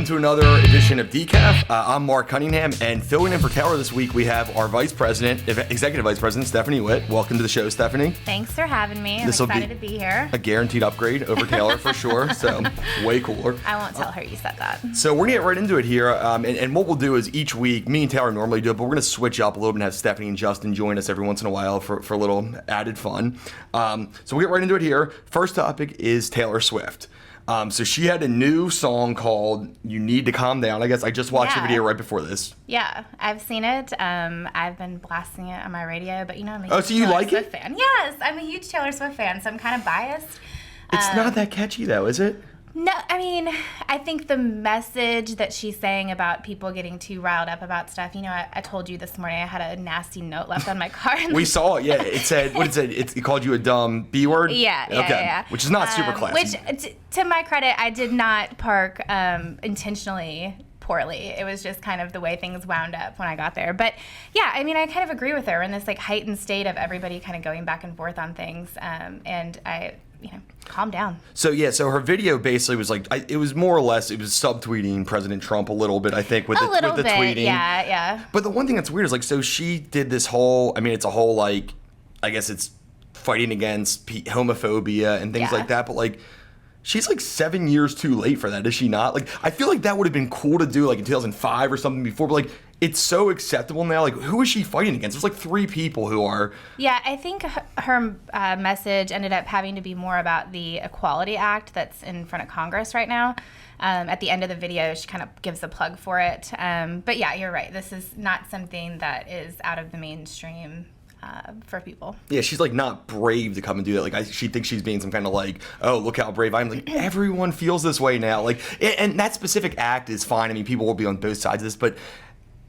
welcome to another edition of Decaf. I'm Mark Cunningham, and filling in for Taylor this week, we have our Executive Vice President, Stephanie Witt. Welcome to the show, Stephanie. Thanks for having me. I'm excited to be here. A guaranteed upgrade over Taylor for sure, so way cooler. I won't tell her you said that. So we're going to get right into it here, and what we'll do is each week, me and Taylor normally do it, but we're going to switch up a little bit and have Stephanie and Justin join us every once in a while for a little added fun. So we'll get right into it here. First topic is Taylor Swift. So she had a new song called You Need to Calm Down. I guess I just watched the video right before this. Yeah, I've seen it. I've been blasting it on my radio, but I'm a huge Taylor Swift fan. Yes, I'm a huge Taylor Swift fan, so I'm kind of biased. It's not that catchy though, is it? No, I mean, I think the message that she's saying about people getting too riled up about stuff, I told you this morning I had a nasty note left on my car. We saw it, yeah. It said, what it said, it called you a dumb B word? Yeah. Which is not super classy. Which, to my credit, I did not park intentionally poorly. It was just kind of the way things wound up when I got there. But yeah, I mean, I kind of agree with her in this heightened state of everybody kind of going back and forth on things. And I... calm down. So her video basically was it was more or less, it was subtweeting President Trump a little bit, I think, with the tweeting. Yeah. But the one thing that's weird is so she did this whole, it's a whole I guess it's fighting against homophobia and things like that, but she's 7 years too late for that, is she not? I feel like that would have been cool to do in 2005 or something before, but it's so acceptable now. Who is she fighting against? There's three people who are... Yeah, I think her message ended up having to be more about the Equality Act that's in front of Congress right now. At the end of the video, she kind of gives a plug for it. But yeah, you're right. This is not something that is out of the mainstream for people. Yeah, she's not brave to come and do that. She thinks she's being some kind of oh, look how brave I am. Everyone feels this way now. And that specific act is fine. People will be on both sides of this, but...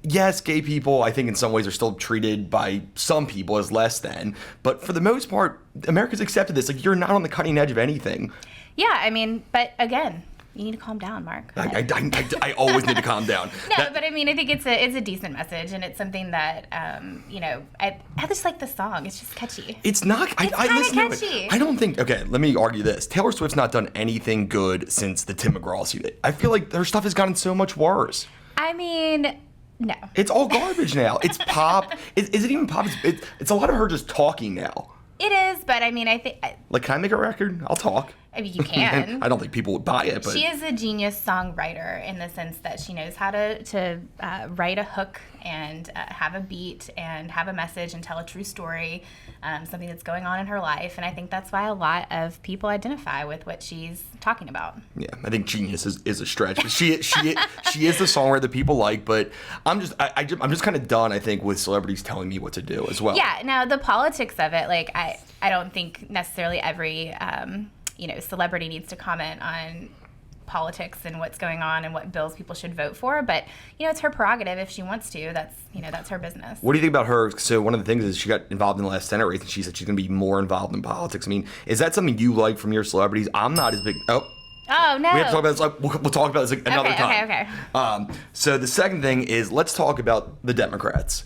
Yes, gay people, I think in some ways are still treated by some people as less than, but for the most part, America's accepted this. You're not on the cutting edge of anything. Yeah, but again, you need to calm down, Mark. I always need to calm down. But I think it's a decent message, and it's something that I just like the song. It's just catchy. It's not. I listen catchy. to it. I don't think. Okay, let me argue this. Taylor Swift's not done anything good since the Tim McGraw suit. I feel like her stuff has gotten so much worse. No. It's all garbage now. It's pop. Is it even pop? It's a lot of her just talking now. It is, but I think... can I make a record? I'll talk. You can. I don't think people would buy it, but... She is a genius songwriter in the sense that she knows how to write a hook and have a beat and have a message and tell a true story, something that's going on in her life. And I think that's why a lot of people identify with what she's talking about. Yeah, I think genius is a stretch. But she is the songwriter that people like, but I'm just kind of done, I think, with celebrities telling me what to do as well. Yeah, now the politics of it, I don't think necessarily every... celebrity needs to comment on politics and what's going on and what bills people should vote for. But, it's her prerogative if she wants to. That's her business. What do you think about her? So one of the things is she got involved in the last Senate race, and she said she's going to be more involved in politics. Is that something you like from your celebrities? I'm not as big. Oh, no. We have to talk about this. We'll talk about this another time. Okay. So the second thing is let's talk about the Democrats,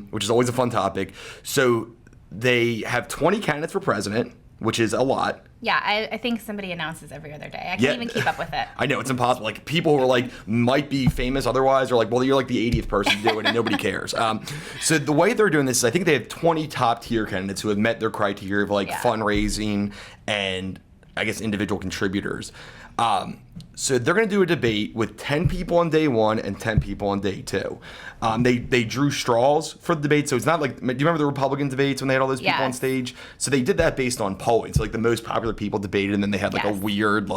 which is always a fun topic. So they have 20 candidates for president, which is a lot. Yeah, I think somebody announces every other day. I can't even keep up with it. I know, it's impossible. People who are might be famous otherwise are well, you're the 80th person to do it and nobody cares. So the way they're doing this is I think they have 20 top tier candidates who have met their criteria of fundraising and I guess individual contributors. So they're going to do a debate with 10 people on day one and 10 people on day two. They drew straws for the debate, so it's not do you remember the Republican debates when they had all those people on stage? So they did that based on polling. So the most popular people debated, and then they had a weird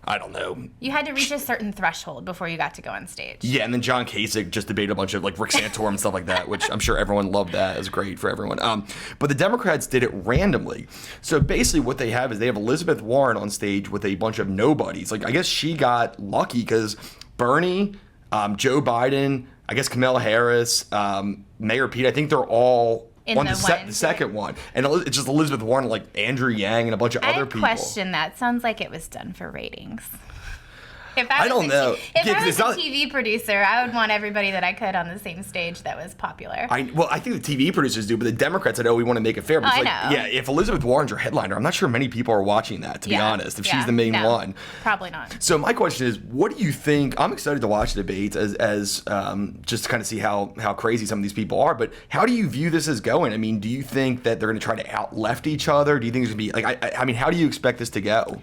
I don't know. You had to reach a certain threshold before you got to go on stage. Yeah, and then John Kasich just debated a bunch of Rick Santorum and stuff like that, which I'm sure everyone loved that. It was great for everyone. But the Democrats did it randomly. So basically what they have is they have Elizabeth Warren on stage with a bunch of nobodies. I guess she got lucky because Bernie, Joe Biden, I guess Kamala Harris, Mayor Pete, I think they're all... on the second one. And it's just Elizabeth Warren, Andrew Yang, and a bunch of other people. I question that. Sounds like it was done for ratings. I don't know. If I was a TV producer, I would want everybody that I could on the same stage that was popular. I think the TV producers do, but the Democrats said, we want to make it fair. But it's I know. Yeah, if Elizabeth Warren's your headliner, I'm not sure many people are watching that, to be honest, if she's the main one. Probably not. So my question is, what do you think? I'm excited to watch the debates as just to kind of see how crazy some of these people are, but how do you view this as going? I mean, do you think that they're going to try to out-left each other? Do you think there's going to be, like, I mean, how do you expect this to go?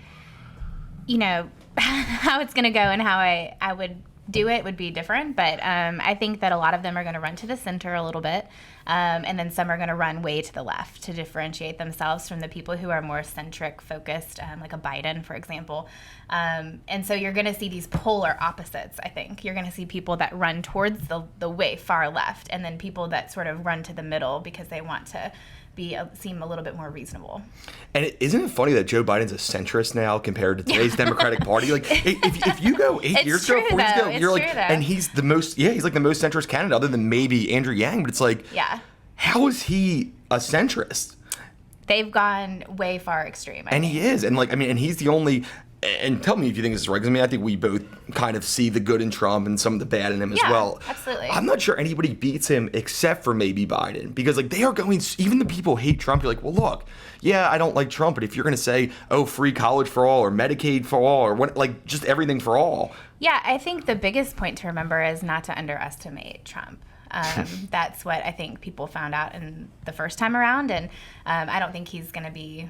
You know, how it's going to go and how I would do it would be different, but I think that a lot of them are going to run to the center a little bit, and then some are going to run way to the left to differentiate themselves from the people who are more centric focused, like a Biden, for example. And so you're going to see these polar opposites, I think. You're going to see people that run towards the way far left, and then people that sort of run to the middle because they want to seem a little bit more reasonable. And isn't it funny that Joe Biden's a centrist now compared to today's Democratic Party? Like, if you go 8 years ago, 4 years ago, you're like, and he's he's like the most centrist candidate other than maybe Andrew Yang, but it's like, how is he a centrist? They've gone way far extreme. And he is. And like, I mean, and he's the only, and tell me if you think this is right, because I mean, I think we both kind of see the good in Trump and some of the bad in him as well. Absolutely. I'm not sure anybody beats him except for maybe Biden, because like they are going, even the people who hate Trump, you're like, well, look, I don't like Trump, but if you're going to say, free college for all or Medicaid for all or what, like just everything for all. Yeah, I think the biggest point to remember is not to underestimate Trump. That's what I think people found out in the first time around, and I don't think he's going to be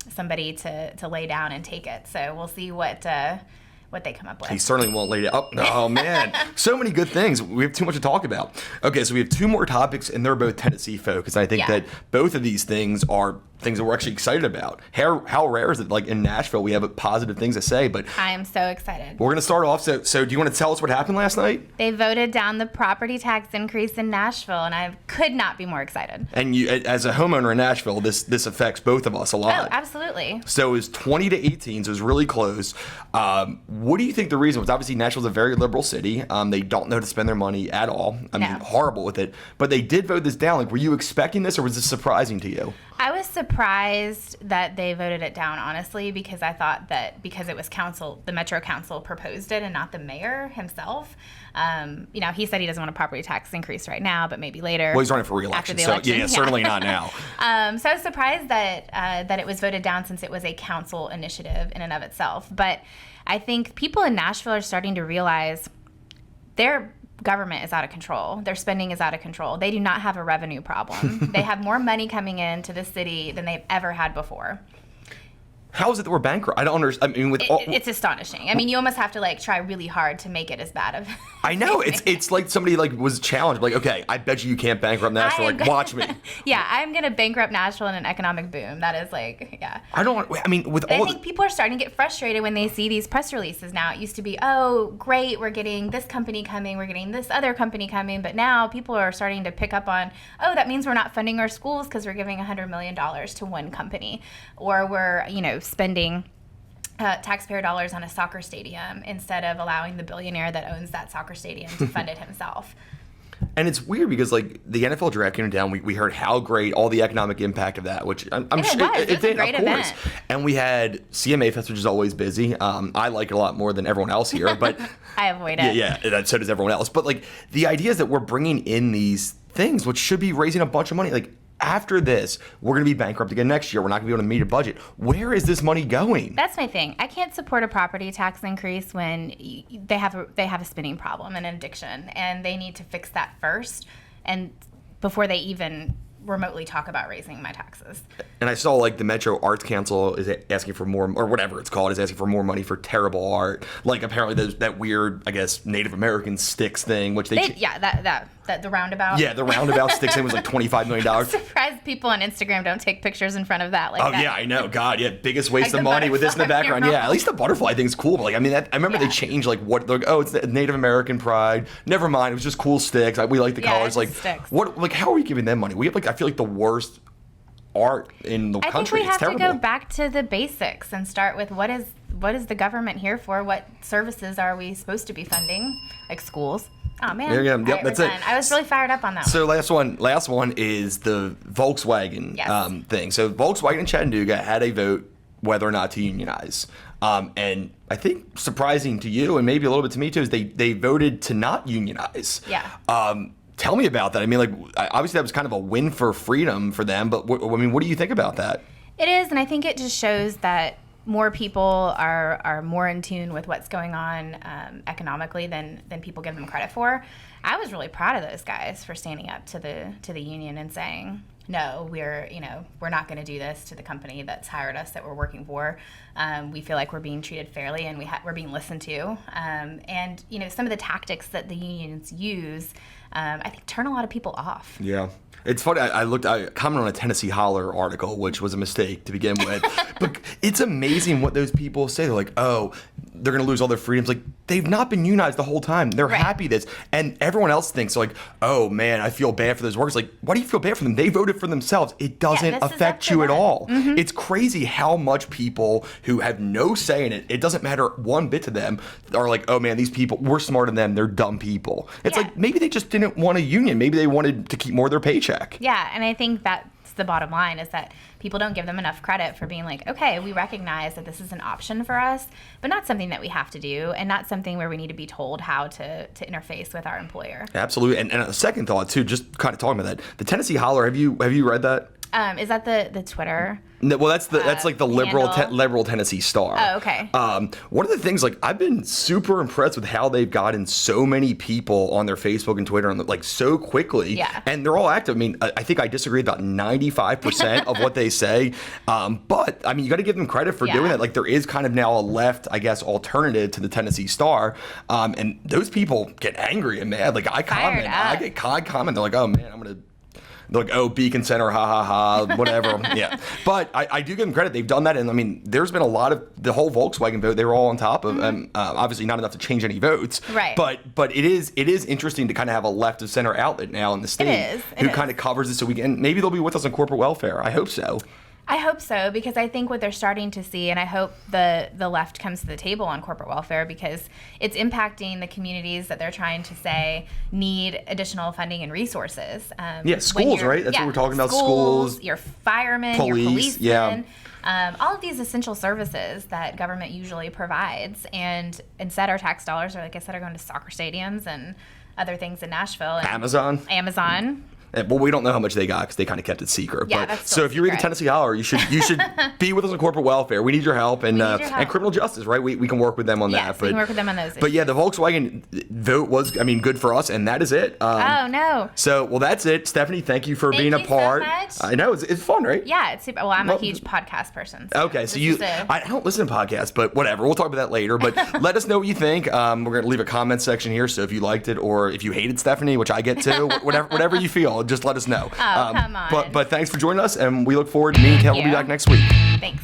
somebody to lay down and take it. So we'll see what they come up with. He certainly won't lay down. Oh man, so many good things. We have too much to talk about. Okay, so we have two more topics, and they're both Tennessee focused. I think that both of these things are things that we're actually excited about. How rare is it, like in Nashville, we have positive things to say, but I am so excited. We're going to start off. So do you want to tell us what happened last night? They voted down the property tax increase in Nashville, and I could not be more excited. And you, as a homeowner in Nashville, this affects both of us a lot. Oh, absolutely. So it was 20-18, so it was really close. What do you think the reason was? Obviously, Nashville's a very liberal city. They don't know how to spend their money at all. I mean, horrible with it. But they did vote this down. Like, were you expecting this, or was this surprising to you? I was surprised that they voted it down, honestly, because I thought that because it was the Metro Council proposed it and not the mayor himself. He said he doesn't want a property tax increase right now, but maybe later. Well, he's running for re-election, so certainly not now. So I was surprised that it was voted down since it was a council initiative in and of itself. But I think people in Nashville are starting to realize their government is out of control. Their spending is out of control. They do not have a revenue problem. They have more money coming into the city than they've ever had before. How is it that we're bankrupt? I don't understand. I mean, it's astonishing. I mean, you almost have to try really hard to make it as bad of. I know it's like somebody was challenged. Like, okay, I bet you can't bankrupt Nashville. Like, watch me. Yeah, I'm gonna bankrupt Nashville in an economic boom. That is I mean, I think people are starting to get frustrated when they see these press releases now. It used to be, oh, great, we're getting this company coming, we're getting this other company coming, but now people are starting to pick up on, oh, that means we're not funding our schools because we're giving $100 million to one company, or we're spending taxpayer dollars on a soccer stadium instead of allowing the billionaire that owns that soccer stadium to fund it himself. And it's weird because like the NFL draft came down, we heard how great all the economic impact of that, which I'm sure it did, of course. Event. And we had CMA Fest, which is always busy. I like it a lot more than everyone else here, but I avoid it. Yeah, so does everyone else. But like the idea is that we're bringing in these things which should be raising a bunch of money. Like, after this, we're going to be bankrupt again next year. We're not going to be able to meet a budget. Where is this money going? That's my thing. I can't support a property tax increase when they have a spending problem and an addiction, and they need to fix that first, and before they even remotely talk about raising my taxes. And I saw like the Metro Arts Council is asking for more, or whatever it's called, is asking for more money for terrible art. Like apparently there's that weird, I guess, Native American sticks thing, which the roundabout. Yeah, the roundabout sticks thing was like $25 million. I'm surprised people on Instagram don't take pictures in front of that. Yeah, I know. God, yeah, biggest waste of money with this in the background. Yeah, at least the butterfly thing's cool. But like, I mean, I remember they changed like what? Like, oh, it's the Native American pride. Never mind, it was just cool sticks. We like the colors. Like, sticks. What? Like, how are we giving them money? We have I feel like the worst art in the country. I think we have to go back to the basics and start with what is the government here for? What services are we supposed to be funding? Like schools. Oh man. There you go. Yep, that's it. I was really fired up on that. So last one is the Volkswagen thing. So Volkswagen in Chattanooga had a vote whether or not to unionize. And I think surprising to you and maybe a little bit to me too is they voted to not unionize. Yeah. Tell me about that. I mean, like, obviously that was kind of a win for freedom for them, but I mean, what do you think about that? It is, and I think it just shows that more people are more in tune with what's going on economically than people give them credit for. I was really proud of those guys for standing up to the union and saying, no, we're not going to do this to the company that's hired us, that we're working for. We feel like we're being treated fairly, and we're being listened to. And some of the tactics that the unions use, I think, turn a lot of people off. Yeah. It's funny, I commented on a Tennessee Holler article, which was a mistake to begin with. But it's amazing what those people say. They're like, oh, they're going to lose all their freedoms. Like, they've not been unionized the whole time. They're happy this. And everyone else thinks, like, oh, man, I feel bad for those workers. Like, why do you feel bad for them? They voted for themselves. It doesn't affect you at all. Mm-hmm. It's crazy how much people who have no say in it, it doesn't matter one bit to them, are like, oh, man, these people, we're smarter than them. They're dumb people. It's like, maybe they just didn't want a union. Maybe they wanted to keep more of their paycheck. Yeah, and I think that's the bottom line, is that people don't give them enough credit for being like, okay, we recognize that this is an option for us, but not something that we have to do, and not something where we need to be told how to interface with our employer. Absolutely. And a second thought, too, just kind of talking about that. The Tennessee Holler, have you read that? Is that the Twitter? No, well, that's like the liberal Tennessee Star. Oh, okay. One of the things, like, I've been super impressed with how they've gotten so many people on their Facebook and Twitter, and like so quickly. Yeah. And they're all active. I mean, I think I disagree about 95% of what they say. But I mean, you got to give them credit for doing that. Like, there is kind of now a left, I guess, alternative to the Tennessee Star. And those people get angry and mad. Like, I comment. They're like, oh man, they're like, oh, Beacon Center, ha, ha, ha, whatever. Yeah. But I do give them credit. They've done that. And, I mean, there's been a lot of the whole Volkswagen vote. They were all on top of, obviously not enough to change any votes. Right. But it is interesting to kind of have a left of center outlet now in the state who kind of covers it so we can, maybe they'll be with us on corporate welfare. I hope so. I hope so, because I think what they're starting to see, and I hope the left comes to the table on corporate welfare, because it's impacting the communities that they're trying to say need additional funding and resources. Schools, right? That's what we're talking about. Schools, your firemen, your policemen. All of these essential services that government usually provides, and instead our tax dollars are, like I said, are going to soccer stadiums and other things in Nashville. And Amazon. Well, we don't know how much they got because they kind of kept it secret. Yeah, but so if you read the Tennessee Holler, you should be with us on corporate welfare. We need your help, and criminal justice, right? We can work with them on that. Yes, we can work with them on those issues. But yeah, the Volkswagen vote was, I mean, good for us, and that is it. Oh no. So that's it, Stephanie. Thank you for being a part. Thank you so much. I know it's fun, right? Yeah, it's super. Well, I'm a huge podcast person. Okay, so I don't listen to podcasts, but whatever. We'll talk about that later. But let us know what you think. We're gonna leave a comment section here, so if you liked it or if you hated Stephanie, which I get to, whatever you feel, just let us know. Oh, come on. But thanks for joining us, and we look forward to me and Kel will be back next week. Thanks.